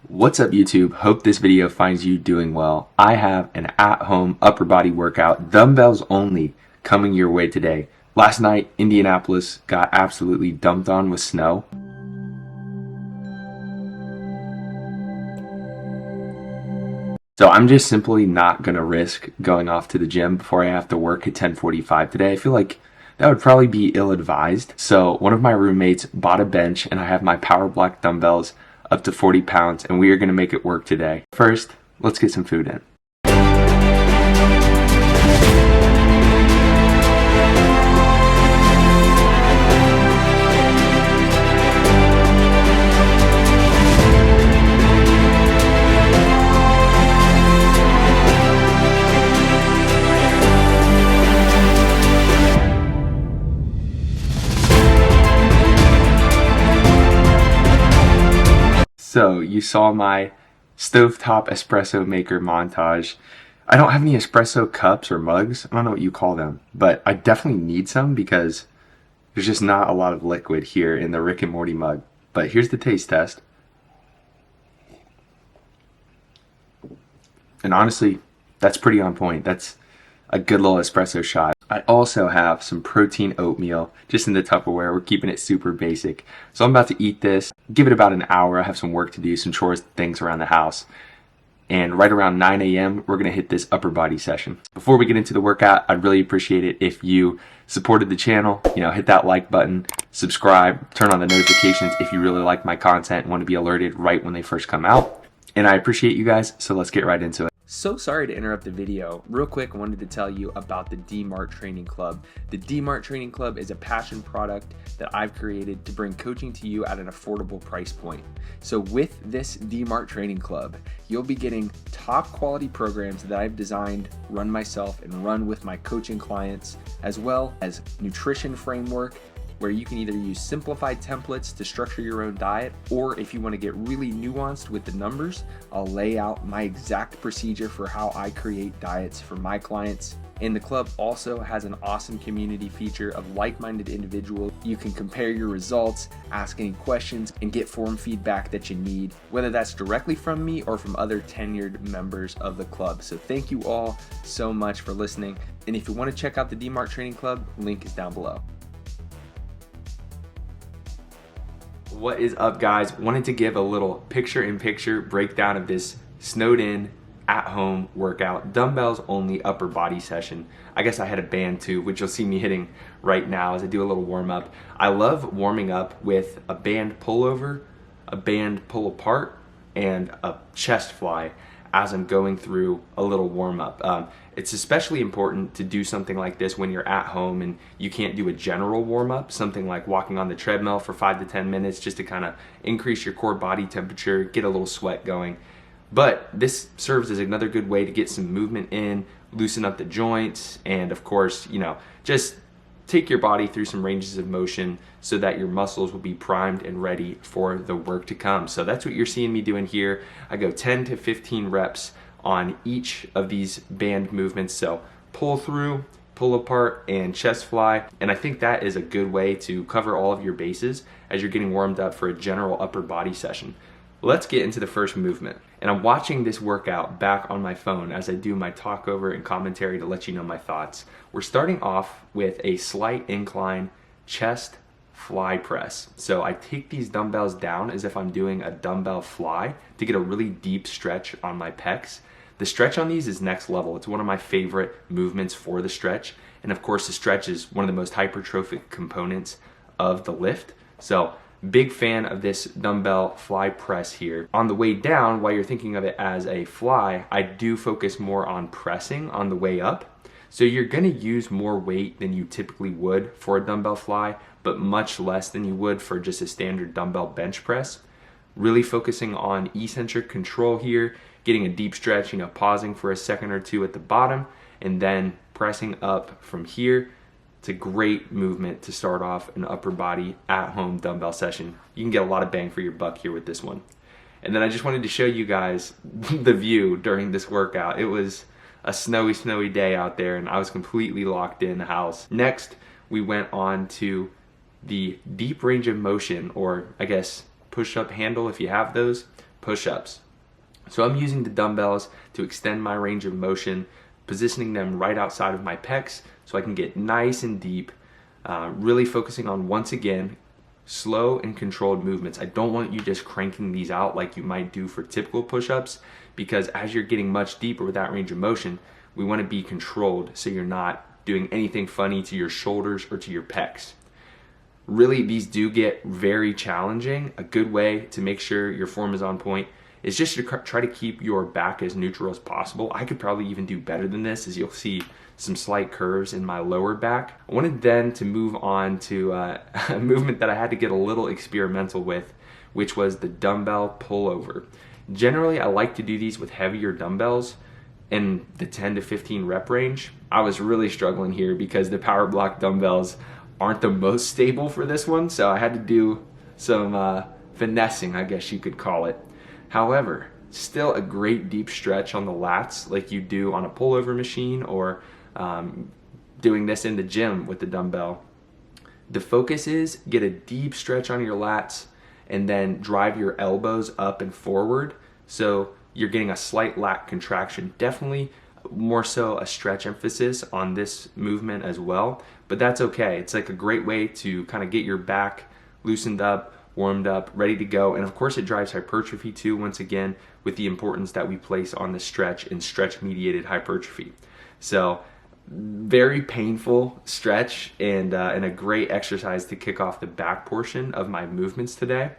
What's up YouTube? Hope this video finds you doing well. I have an at-home upper body workout, dumbbells only, coming your way today. Last night, Indianapolis got absolutely dumped on with snow. So I'm just simply not going to risk going off to the gym before I have to work at 10:45 today. I feel like that would probably be ill-advised. So one of my roommates bought a bench and I have my power block dumbbells up to 40 pounds and we are going to make it work today. First, let's get some food in. So you saw my stovetop espresso maker montage. I don't have any espresso cups or mugs. I don't know what you call them, but I definitely need some because there's just not a lot of liquid here in the Rick and Morty mug. But here's the taste test. And honestly, that's pretty on point. That's a good little espresso shot. I also have some protein oatmeal just in the Tupperware. We're keeping it super basic. So I'm about to eat this, give it about an hour. I have some work to do, some chores, things around the house. And right around 9 a.m., we're gonna hit this upper body session. Before we get into the workout, I'd really appreciate it if you supported the channel, hit that like button, subscribe, turn on the notifications if you really like my content and want to be alerted right when they first come out. And I appreciate you guys, so let's get right into it. So sorry to interrupt the video. Real quick, I wanted to tell you about the DMART Training Club. The DMART Training Club is a passion product that I've created to bring coaching to you at an affordable price point. So with this DMART Training Club, you'll be getting top quality programs that I've designed, run myself, and run with my coaching clients, as well as nutrition framework, where you can either use simplified templates to structure your own diet, or if you want to get really nuanced with the numbers, I'll lay out my exact procedure for how I create diets for my clients. And the club also has an awesome community feature of like-minded individuals. You can compare your results, ask any questions, and get form feedback that you need, whether that's directly from me or from other tenured members of the club. So thank you all so much for listening. And if you want to check out the DMART Training Club, link is down below. What is up, guys? Wanted to give a little picture-in-picture breakdown of this snowed-in at-home workout, dumbbells only upper body session. I guess I had a band too, which you'll see me hitting right now as I do a little warm-up. I love warming up with a band pullover, a band pull apart, and a chest fly as I'm going through a little warm-up. It's especially important to do something like this when you're at home and you can't do a general warm-up, something like walking on the treadmill for 5 to 10 minutes just to kind of increase your core body temperature, get a little sweat going. But this serves as another good way to get some movement in, loosen up the joints, and of course, just take your body through some ranges of motion so that your muscles will be primed and ready for the work to come. So that's what you're seeing me doing here. I go 10 to 15 reps on each of these band movements. So pull through, pull apart, and chest fly. And I think that is a good way to cover all of your bases as you're getting warmed up for a general upper body session. Let's get into the first movement. And I'm watching this workout back on my phone as I do my talk over and commentary to let you know my thoughts. We're starting off with a slight incline chest fly press. So I take these dumbbells down as if I'm doing a dumbbell fly to get a really deep stretch on my pecs. The stretch on these is next level. It's one of my favorite movements for the stretch. And of course, the stretch is one of the most hypertrophic components of the lift. So big fan of this dumbbell fly press here. On the way down, while you're thinking of it as a fly, I do focus more on pressing on the way up. So you're gonna use more weight than you typically would for a dumbbell fly, but much less than you would for just a standard dumbbell bench press. Really focusing on eccentric control here, getting a deep stretch, pausing for a second or two at the bottom, and then pressing up from here. It's a great movement to start off an upper body at-home dumbbell session. You can get a lot of bang for your buck here with this one. And then I just wanted to show you guys the view during this workout. It was a snowy day out there and I was completely locked in the house. Next, we went on to the deep range of motion, or I guess push-up handle if you have those, push-ups. So I'm using the dumbbells to extend my range of motion, positioning them right outside of my pecs so I can get nice and deep, really focusing on, once again, slow and controlled movements. I don't want you just cranking these out like you might do for typical push-ups, because as you're getting much deeper with that range of motion, we want to be controlled so you're not doing anything funny to your shoulders or to your pecs. Really, these do get very challenging. A good way to make sure your form is on point is just to try to keep your back as neutral as possible. I could probably even do better than this, as you'll see some slight curves in my lower back. I wanted then to move on to a movement that I had to get a little experimental with, which was the dumbbell pullover. Generally, I like to do these with heavier dumbbells in the 10 to 15 rep range. I was really struggling here because the power block dumbbells aren't the most stable for this one, so I had to do some finessing, I guess you could call it. However, still a great deep stretch on the lats like you do on a pullover machine or doing this in the gym with the dumbbell. The focus is get a deep stretch on your lats and then drive your elbows up and forward so you're getting a slight lat contraction. Definitely more so a stretch emphasis on this movement as well, but that's okay. It's like a great way to kind of get your back loosened up, warmed up, ready to go. And of course it drives hypertrophy too, once again, with the importance that we place on the stretch and stretch mediated hypertrophy. So very painful stretch and a great exercise to kick off the back portion of my movements today.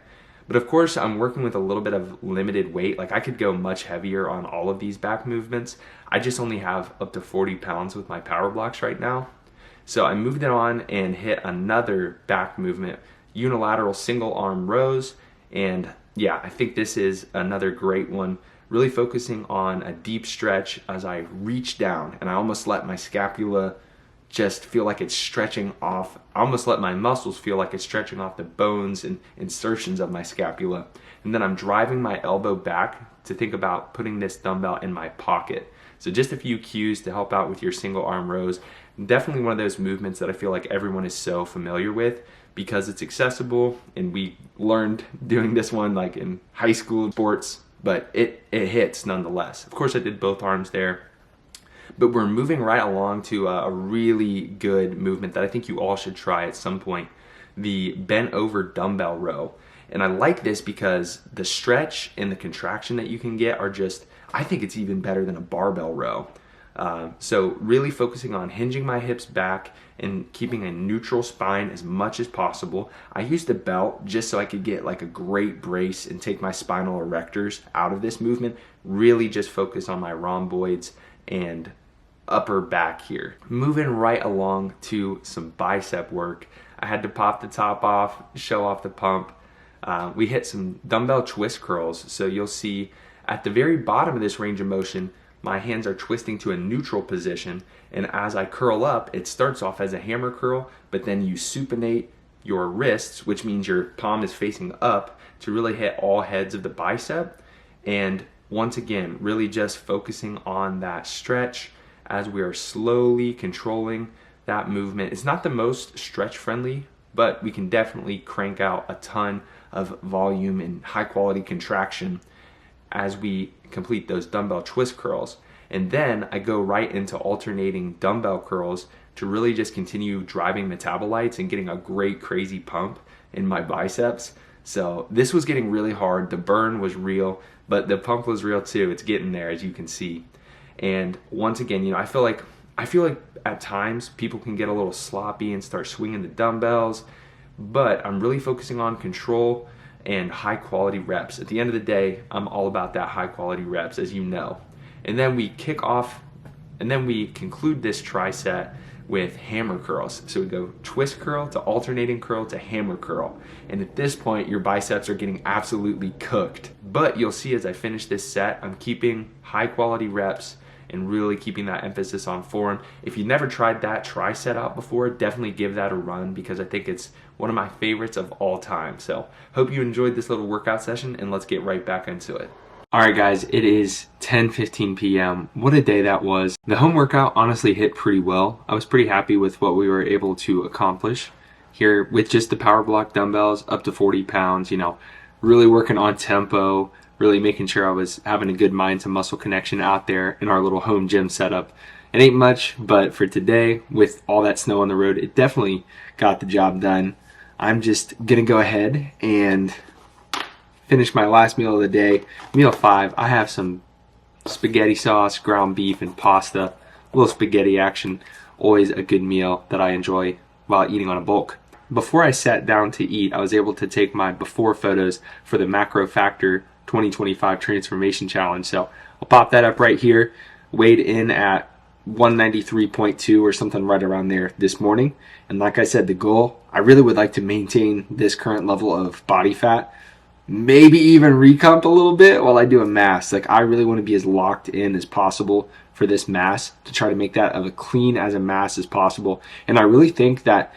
But of course I'm working with a little bit of limited weight. Like I could go much heavier on all of these back movements. I just only have up to 40 pounds with my power blocks right now. So I moved it on and hit another back movement, unilateral single arm rows. And yeah, I think this is another great one, really focusing on a deep stretch as I reach down, and I almost let my scapula just feel like it's stretching off. I almost let my muscles feel like it's stretching off the bones and insertions of my scapula. And then I'm driving my elbow back to think about putting this dumbbell in my pocket. So just a few cues to help out with your single arm rows. Definitely one of those movements that I feel like everyone is so familiar with because it's accessible, and we learned doing this one like in high school sports, but it hits nonetheless. Of course I did both arms there, but we're moving right along to a really good movement that I think you all should try at some point, the bent over dumbbell row. And I like this because the stretch and the contraction that you can get are just, I think it's even better than a barbell row. So really focusing on hinging my hips back and keeping a neutral spine as much as possible. I used a belt just so I could get like a great brace and take my spinal erectors out of this movement. Really just focus on my rhomboids and upper back here. Moving right along to some bicep work. I had to pop the top off, show off the pump. We hit some dumbbell twist curls. So you'll see at the very bottom of this range of motion, my hands are twisting to a neutral position, and as I curl up, it starts off as a hammer curl, but then you supinate your wrists, which means your palm is facing up, to really hit all heads of the bicep. And once again, really just focusing on that stretch as we are slowly controlling that movement. It's not the most stretch friendly, but we can definitely crank out a ton of volume and high quality contraction as we complete those dumbbell twist curls. And then I go right into alternating dumbbell curls to really just continue driving metabolites and getting a great crazy pump in my biceps. So this was getting really hard. The burn was real, but the pump was real too. It's getting there, as you can see. And once again, you know, I feel like at times people can get a little sloppy and start swinging the dumbbells, but I'm really focusing on control and high quality reps. At the end of the day, I'm all about that high quality reps, as you know. And then we kick off, and then we conclude this tri-set with hammer curls. So we go twist curl to alternating curl to hammer curl. And at this point, your biceps are getting absolutely cooked. But you'll see as I finish this set, I'm keeping high quality reps and really keeping that emphasis on form. If you've never tried that tri-set out before, definitely give that a run because I think it's one of my favorites of all time. So hope you enjoyed this little workout session, and let's get right back into it. All right guys, it is 10:15 p.m. What a day that was. The home workout honestly hit pretty well. I was pretty happy with what we were able to accomplish here with just the power block dumbbells up to 40 pounds, you know, really working on tempo, really making sure I was having a good mind to muscle connection out there in our little home gym setup. It ain't much, but for today, with all that snow on the road, it definitely got the job done. I'm just gonna go ahead and finish my last meal of the day, meal 5. I have some spaghetti sauce, ground beef, and pasta. A little spaghetti action, always a good meal that I enjoy while eating on a bulk. Before I sat down to eat, I was able to take my before photos for the MacroFactor 2025 Transformation Challenge. So I'll pop that up right here. Weighed in at 193.2 or something right around there this morning. And like I said, the goal, I really would like to maintain this current level of body fat, maybe even recomp a little bit while I do a mass. Like, I really want to be as locked in as possible for this mass to try to make that of a clean as a mass as possible. And I really think that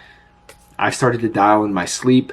I've started to dial in my sleep.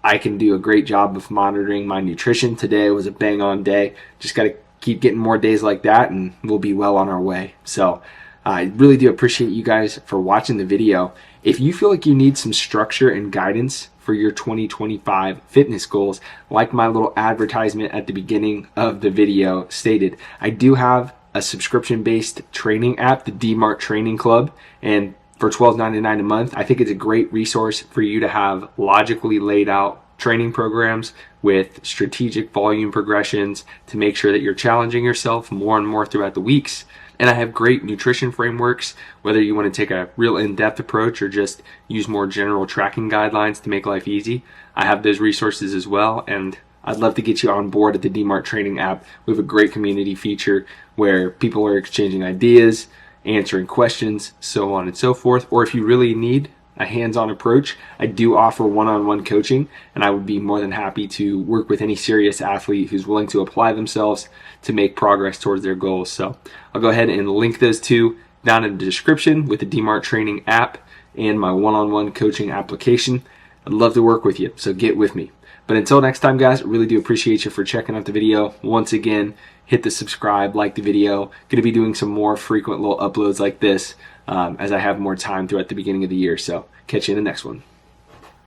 I can do a great job of monitoring my nutrition. Today was a bang on day. Just got to keep getting more days like that and we'll be well on our way. So I really do appreciate you guys for watching the video. If you feel like you need some structure and guidance for your 2025 fitness goals, like my little advertisement at the beginning of the video stated, I do have a subscription-based training app, the DMART Training Club, and for $12.99 a month, I think it's a great resource for you to have logically laid out training programs with strategic volume progressions to make sure that you're challenging yourself more and more throughout the weeks. And I have great nutrition frameworks, whether you want to take a real in-depth approach or just use more general tracking guidelines to make life easy. I have those resources as well, and I'd love to get you on board at the DMART Training app. We have a great community feature where people are exchanging ideas, answering questions, so on and so forth. Or if you really need a hands-on approach, I do offer one-on-one coaching, and I would be more than happy to work with any serious athlete who's willing to apply themselves to make progress towards their goals. So I'll go ahead and link those two down in the description with the DMART Training app and my one-on-one coaching application. I'd love to work with you, so get with me. But until next time, guys, I really do appreciate you for checking out the video. Once again, hit the subscribe, like the video. Going to be doing some more frequent little uploads like this as I have more time throughout the beginning of the year. So catch you in the next one.